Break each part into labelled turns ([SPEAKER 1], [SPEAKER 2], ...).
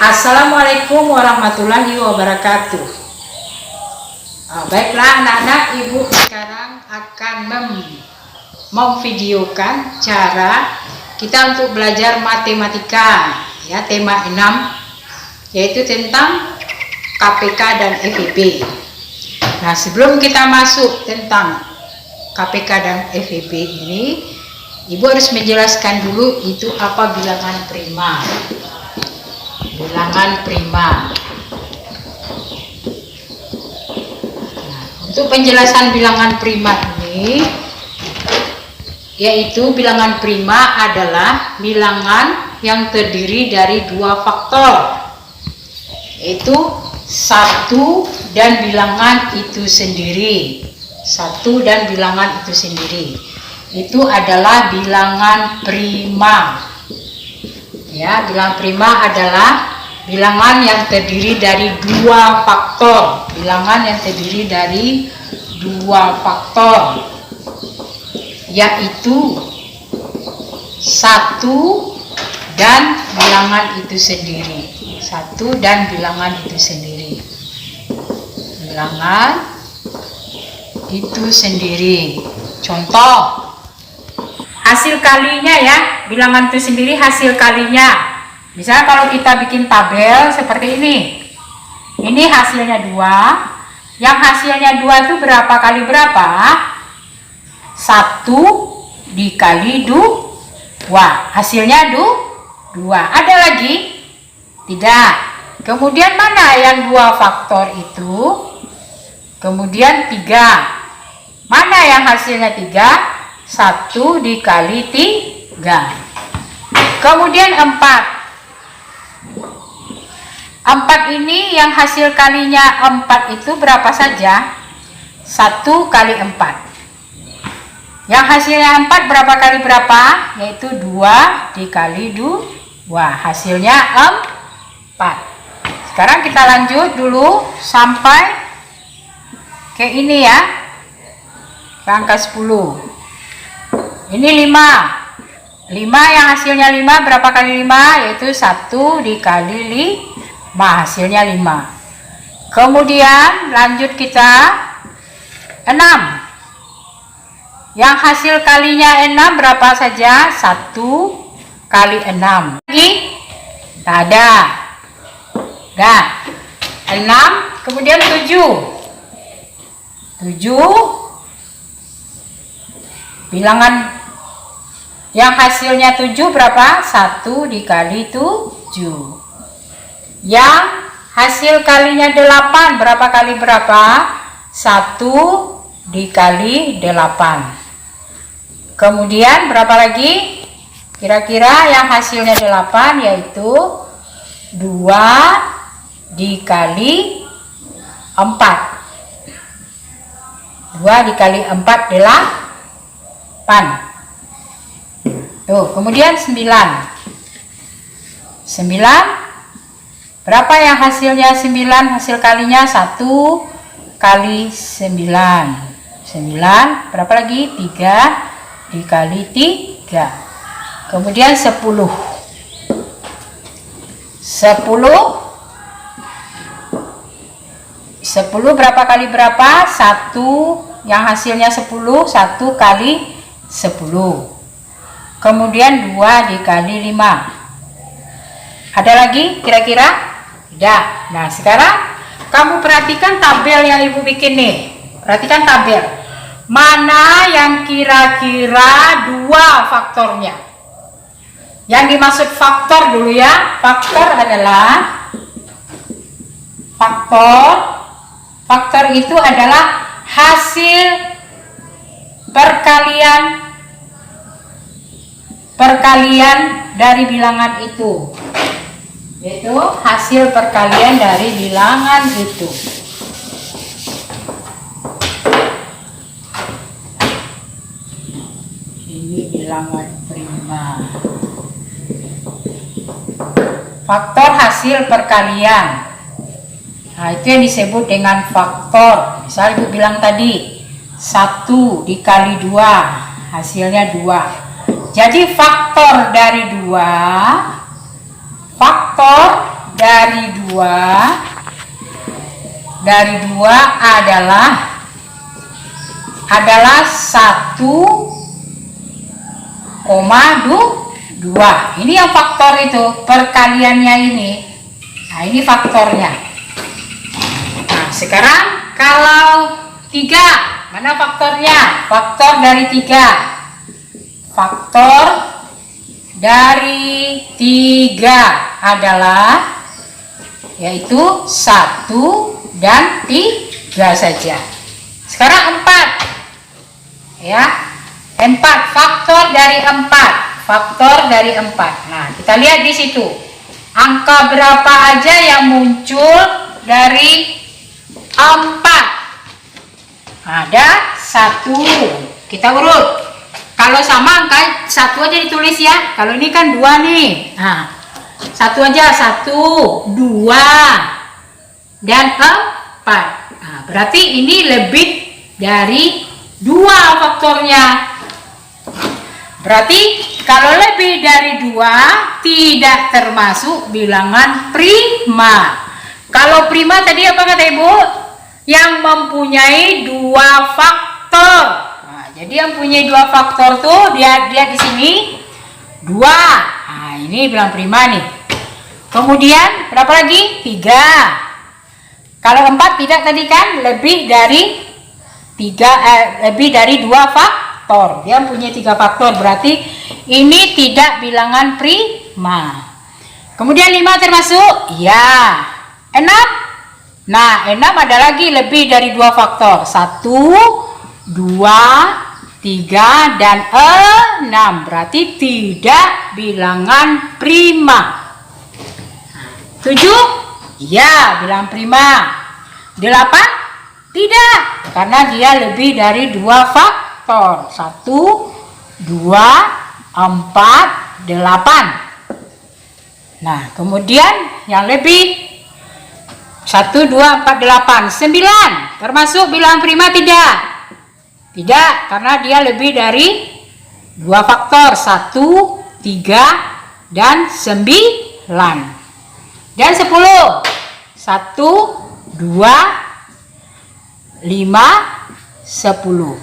[SPEAKER 1] Assalamualaikum warahmatullahi wabarakatuh. Baiklah anak-anak, ibu sekarang akan memvideokan cara kita untuk belajar matematika ya, tema 6 yaitu tentang KPK dan FEB. Nah, sebelum kita masuk tentang KPK dan FEB ini, ibu harus menjelaskan dulu itu apa bilangan prima. Bilangan prima. Nah, untuk penjelasan bilangan prima ini, yaitu bilangan prima adalah bilangan yang terdiri dari dua faktor, yaitu satu dan bilangan itu sendiri. Satu dan bilangan itu sendiri. Itu adalah bilangan prima. Ya, bilangan prima adalah bilangan yang terdiri dari dua faktor. Bilangan yang terdiri dari dua faktor, yaitu satu dan bilangan itu sendiri. Satu dan bilangan itu sendiri. Bilangan itu sendiri. Contoh, hasil kalinya ya, bilangan itu sendiri hasil kalinya. Misalnya kalau kita bikin tabel seperti ini. Ini hasilnya 2. Yang hasilnya 2 itu berapa kali berapa? 1 dikali 2. Hasilnya 2. Ada lagi? Tidak. Kemudian mana yang 2 faktor itu? Kemudian 3. Mana yang hasilnya 3? 1 dikali 3. Kemudian 4. 4 ini yang hasil kalinya 4 itu berapa saja? 1 kali 4. Yang hasilnya 4 berapa kali berapa? Yaitu 2 dikali 2. Hasilnya 4. Sekarang kita lanjut dulu sampai ke ini ya. Ke angka 10. Ini 5 yang hasilnya 5 berapa kali 5? Yaitu 1 dikali 5, hasilnya 5. Kemudian lanjut kita 6. Yang hasil kalinya 6 berapa saja? 1 kali 6. Lagi? Tak ada. Nah, 6 kemudian 7 bilangan yang hasilnya 7 berapa? 1 dikali 7. Yang hasil kalinya 8 berapa kali berapa? 1 dikali 8. Kemudian berapa lagi? Kira-kira yang hasilnya 8 yaitu 2 dikali 4. 2 dikali 4 8. Tuh, kemudian 9. 9 berapa yang hasilnya 9? Hasil kalinya 1 kali 9. 9 berapa lagi? 3 dikali 3. Kemudian 10. 10 berapa kali berapa? 1 yang hasilnya 10. 1 kali 10. Kemudian 2 dikali 5. Ada lagi kira-kira? Tidak. Nah, sekarang kamu perhatikan tabel yang ibu bikin nih. Perhatikan tabel. Mana yang kira-kira 2 faktornya? Yang dimaksud faktor dulu ya. Faktor adalah faktor itu adalah hasil perkalian dari bilangan itu, yaitu hasil perkalian dari bilangan itu. Ini bilangan prima. Faktor hasil perkalian. Nah, itu yang disebut dengan faktor. Misal ibu bilang tadi 1 dikali 2 hasilnya 2. Jadi faktor dari 2 faktor dari 2 adalah 1,2. Ini yang faktor itu, perkaliannya ini. Nah, ini faktornya. Nah, sekarang kalau 3, mana faktornya? Faktor dari 3. Faktor dari 3 adalah yaitu 1 dan 3 saja. Sekarang 4. Ya. 4, faktor dari 4. Faktor dari 4. Nah, kita lihat di situ. Angka berapa aja yang muncul dari 4? Ada 1. Kita urut. Kalau sama angka 1 aja ditulis ya. Kalau ini kan 2 nih. Nah, 1 aja. 1, 2, dan 4. Nah, berarti ini lebih dari 2 faktornya. Berarti kalau lebih dari 2 tidak termasuk bilangan prima. Kalau prima tadi apa kata Ibu? Yang mempunyai 2 faktor. Jadi yang punya 2 faktor tuh dia di sini 2. Nah, ini bilang prima nih. Kemudian berapa lagi? 3. Kalau 4 tidak tadi kan lebih dari 2 faktor. Dia punya 3 faktor, berarti ini tidak bilangan prima. Kemudian 5 termasuk? Ya. 6. Nah, 6 ada lagi lebih dari 2 faktor. 1, 2, 3, dan 6. Berarti tidak bilangan prima. 7? Ya, bilangan prima. 8? Tidak, karena dia lebih dari 2 faktor. 1, 2, 4, 8. Nah, kemudian yang lebih 1, 2, 4, 8, 9. Termasuk bilangan prima tidak? Tidak, karena dia lebih dari 2 faktor. 1, 3, dan 9. Dan 10. 1, 2, 5, 10.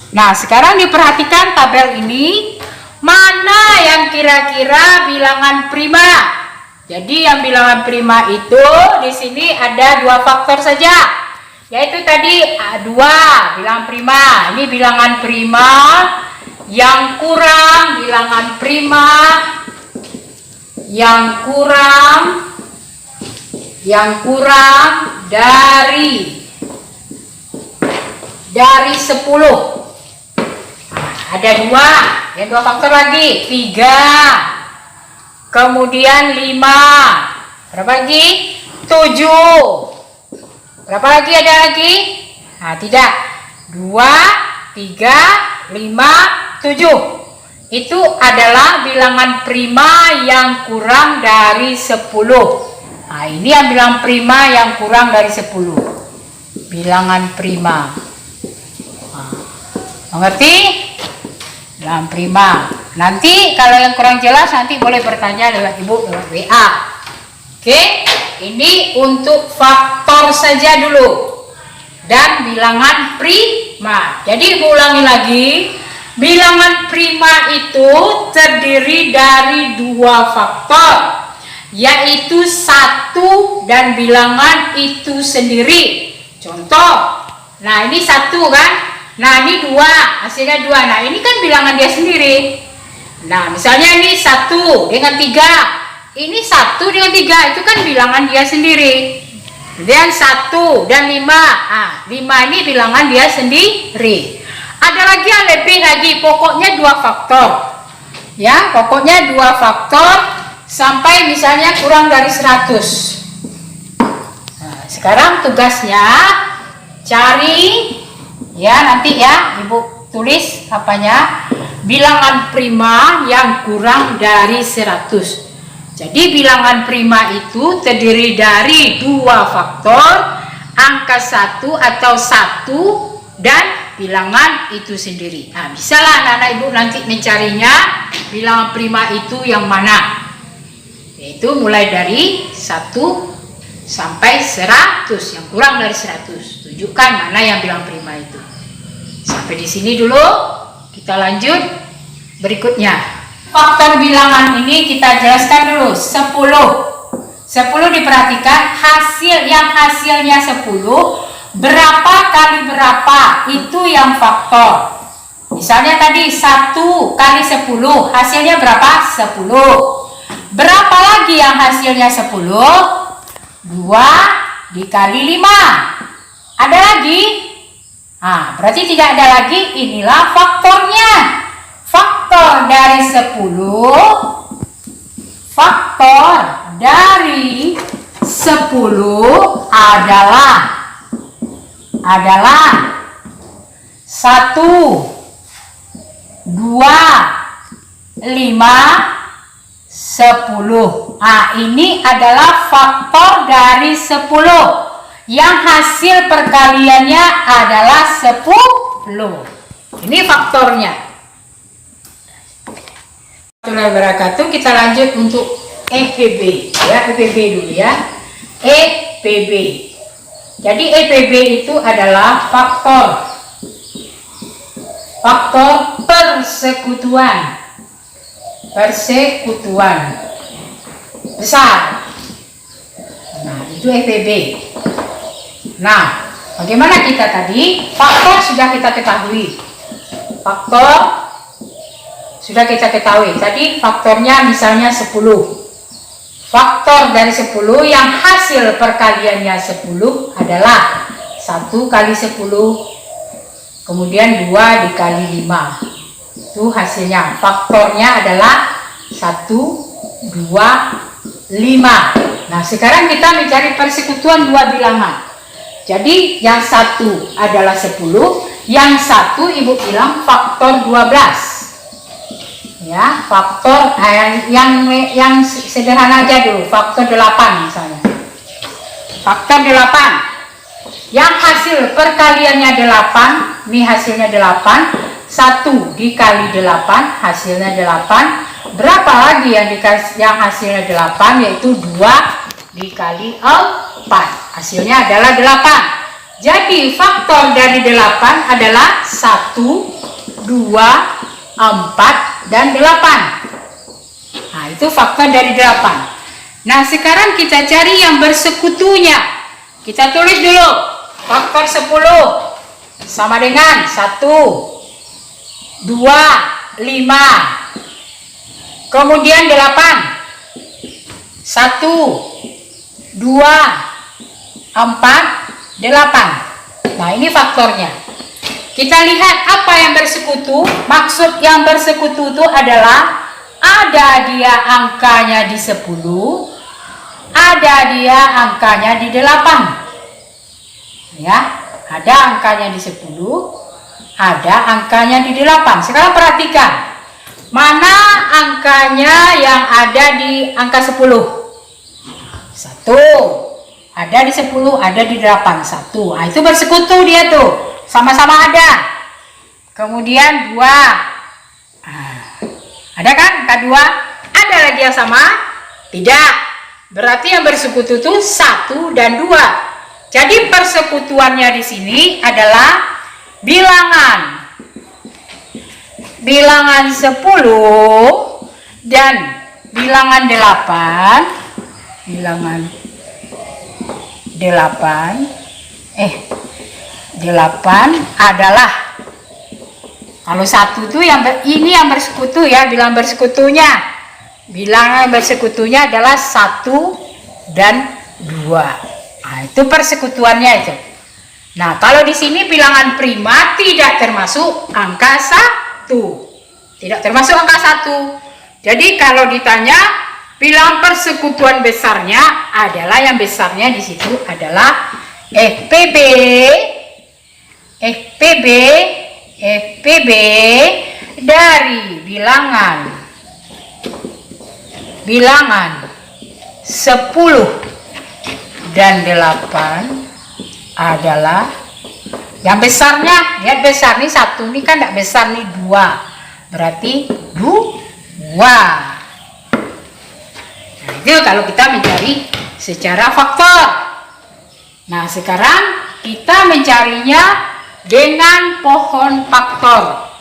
[SPEAKER 1] Nah, sekarang diperhatikan tabel ini. Mana yang kira-kira bilangan prima? Jadi yang bilangan prima itu di sini ada 2 faktor saja. Yaitu tadi 2 bilangan prima. Ini bilangan prima yang kurang, bilangan prima yang kurang dari 10. Ada 2, yang 2 faktor lagi 3. Kemudian 5. Berapa lagi? 7. Berapa lagi ada lagi? Nah, tidak. 2, 3, 5, 7. Itu adalah bilangan prima yang kurang dari 10. Nah, ini yang bilangan prima yang kurang dari 10. Bilangan prima. Nah, mengerti? Bilangan prima. Nanti kalau yang kurang jelas nanti boleh bertanya lewat Ibu lewat WA. Oke? Ini untuk faktor saja dulu. Dan bilangan prima. Jadi Ibu ulangi lagi. Bilangan prima itu terdiri dari 2 faktor. Yaitu 1 dan bilangan itu sendiri. Contoh. Nah, ini 1 kan. Nah, ini 2. Hasilnya 2. Nah, ini kan bilangan dia sendiri. Nah, misalnya ini 1 dengan 3. Ini 1 dengan 3 itu kan bilangan dia sendiri. Dan 1 dan 5. Ah, 5 ini bilangan dia sendiri. Ada lagi yang lebih lagi, pokoknya 2 faktor. Ya, pokoknya 2 faktor sampai misalnya kurang dari 100. Nah, sekarang tugasnya cari ya, nanti ya Ibu tulis apanya? Bilangan prima yang kurang dari 100. Jadi bilangan prima itu terdiri dari 2 faktor, angka 1 atau 1 dan bilangan itu sendiri. Nah, bisalah anak-anak Ibu nanti mencarinya bilangan prima itu yang mana. yaitu mulai dari 1 sampai 100, yang kurang dari 100. Tunjukkan mana yang bilang prima itu. Sampai di sini dulu, kita lanjut berikutnya. Faktor bilangan ini kita jelaskan dulu. 10 diperhatikan, hasilnya 10, berapa kali berapa, itu yang faktor. Misalnya tadi 1 kali 10, hasilnya berapa? 10. Berapa lagi yang hasilnya 10? 2 dikali 5. Ada lagi? Nah, berarti tidak ada lagi. Inilah faktornya. Faktor dari 10, faktor dari 10 adalah 1, 2, 5, 10. Nah, ini adalah faktor dari 10. Yang hasil perkaliannya adalah 10. Ini faktornya. Wabarakatuh. Kita lanjut untuk EPB. Ya, EPB dulu ya. EPB. Jadi EPB itu adalah faktor persekutuan besar. Nah, itu EPB. Nah, bagaimana kita tadi? Faktor sudah kita ketahui. Tadi faktornya misalnya 10. Faktor dari 10 yang hasil perkaliannya 10 adalah 1 kali 10, kemudian 2 dikali 5. Itu hasilnya. Faktornya adalah 1, 2, 5. Nah, sekarang kita mencari persekutuan dua bilangan. Jadi yang 1 adalah 10, yang 1 ibu bilang faktor 12. Ya, faktor yang sederhana aja dulu, faktor 8 misalnya. Faktor 8. Yang hasil perkaliannya 8, ini hasilnya 8, 1 dikali 8, hasilnya 8. Berapa lagi yang hasilnya 8, yaitu 2 dikali 4. Hasilnya adalah 8. Jadi faktor dari 8 adalah 1, 2, 4, dan 8. Nah, itu faktor dari 8. Nah, sekarang kita cari yang bersekutunya. Kita tulis dulu. Faktor 10 sama dengan 1, 2, 5. Kemudian 8. 1, 2, 4, 8. Nah, ini faktornya. Kita lihat apa yang bersekutu. Maksud yang bersekutu itu adalah ada dia angkanya di 10, ada dia angkanya di 8. Ya, ada angkanya di 10, ada angkanya di 8. Sekarang perhatikan. Mana angkanya yang ada di angka 10? 1. Ada di 10, ada di 8. 1. Nah, itu bersekutu dia tuh. Sama-sama ada. Kemudian 2. Nah, ada kan angka 2? Ada lagi yang sama? Tidak. Berarti yang bersekutu itu 1 dan 2. Jadi persekutuannya di sini adalah bilangan 10 dan bilangan 8. Bilangan 8 adalah, kalau 1 itu ini yang bersekutu ya, bilangan bersekutunya. Bilangan bersekutunya adalah 1 dan 2. Nah, itu persekutuannya itu. Nah, kalau di sini bilangan prima tidak termasuk angka 1. Tidak termasuk angka 1. Jadi kalau ditanya bilangan persekutuan besarnya adalah, yang besarnya di situ adalah FPB dari bilangan 10 dan 8 adalah yang besarnya. Lihat besar nih 1, ini kan tidak besar nih 2. Berarti 2. Nah, itu kalau kita mencari secara faktor. Nah, sekarang kita mencarinya dengan pohon faktor.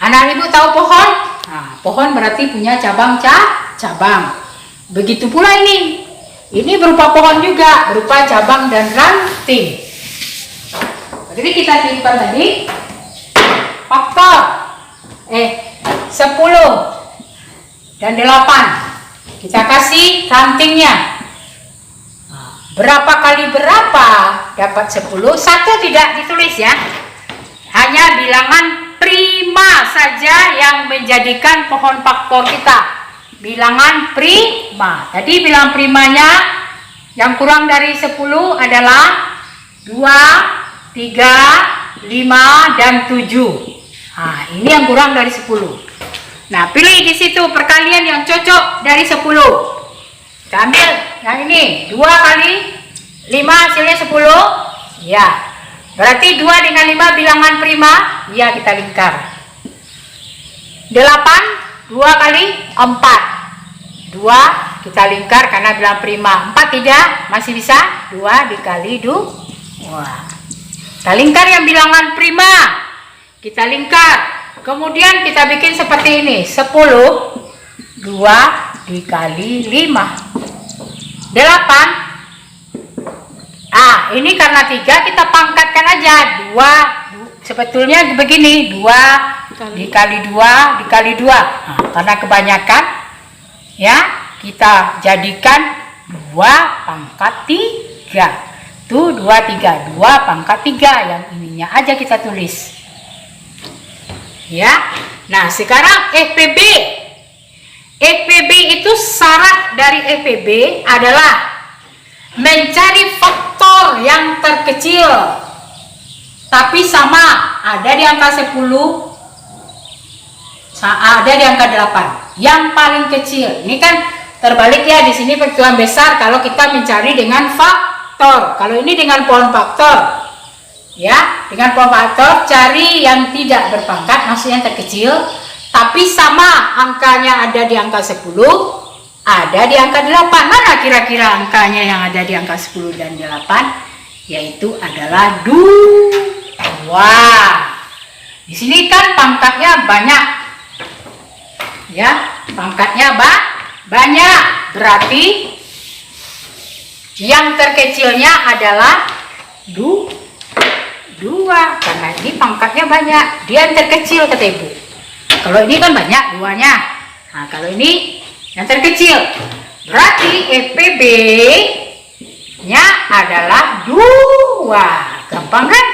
[SPEAKER 1] Anak ibu tahu pohon? Nah, pohon berarti punya cabang. Begitu pula ini. Ini berupa pohon juga, berupa cabang dan ranting. Jadi kita simpan tadi faktor 10 dan 8. Kita kasih rantingnya. Berapa kali berapa dapat 10? Satu tidak ditulis ya. Hanya bilangan prima saja yang menjadikan pohon faktor kita. Bilangan prima. Tadi bilangan primanya yang kurang dari 10 adalah 2, 3, 5, dan 7. Nah, ini yang kurang dari 10. Nah, pilih di situ perkalian yang cocok dari 10. Kita ambil yang ini, 2 kali 5 hasilnya 10. Ya, berarti 2 dengan 5 bilangan prima. Ya, kita lingkar. 8, 2 kali 4. 2 kita lingkar karena bilangan prima. 4 tidak, masih bisa. 2 dikali 2. Kita lingkar yang bilangan prima. Kita lingkar. Kemudian kita bikin seperti ini. 10, 2 dikali 5. 8. Ini karena 3 kita pangkatkan aja. 2 sebetulnya begini, 2 dikali 2 dikali 2. Nah, karena kebanyakan ya, kita jadikan 2 pangkat 3. Tuh 2, 3. 2 pangkat 3. Yang ininya aja kita tulis. Ya. Nah, sekarang FPB. FPB itu syarat dari FPB adalah mencari faktor yang terkecil tapi sama, ada di angka 10, ada di angka 8. Yang paling kecil. Ini kan terbalik ya, di sini perhitungan besar kalau kita mencari dengan faktor. Kalau ini dengan pohon faktor. Ya, dengan pohon faktor cari yang tidak berpangkat, maksudnya yang terkecil, tapi sama angkanya ada di angka 10. Ada di angka 8. Mana kira-kira angkanya yang ada di angka 10 dan 8? Yaitu adalah 2. Di sini kan pangkatnya banyak. Ya, pangkatnya banyak. Berarti yang terkecilnya adalah 2. Karena ini pangkatnya banyak. Dia yang terkecil kata ibu. Kalau ini kan banyak 2-nya. Nah, kalau ini yang terkecil, berarti FPB nya adalah 2. Gampang kan?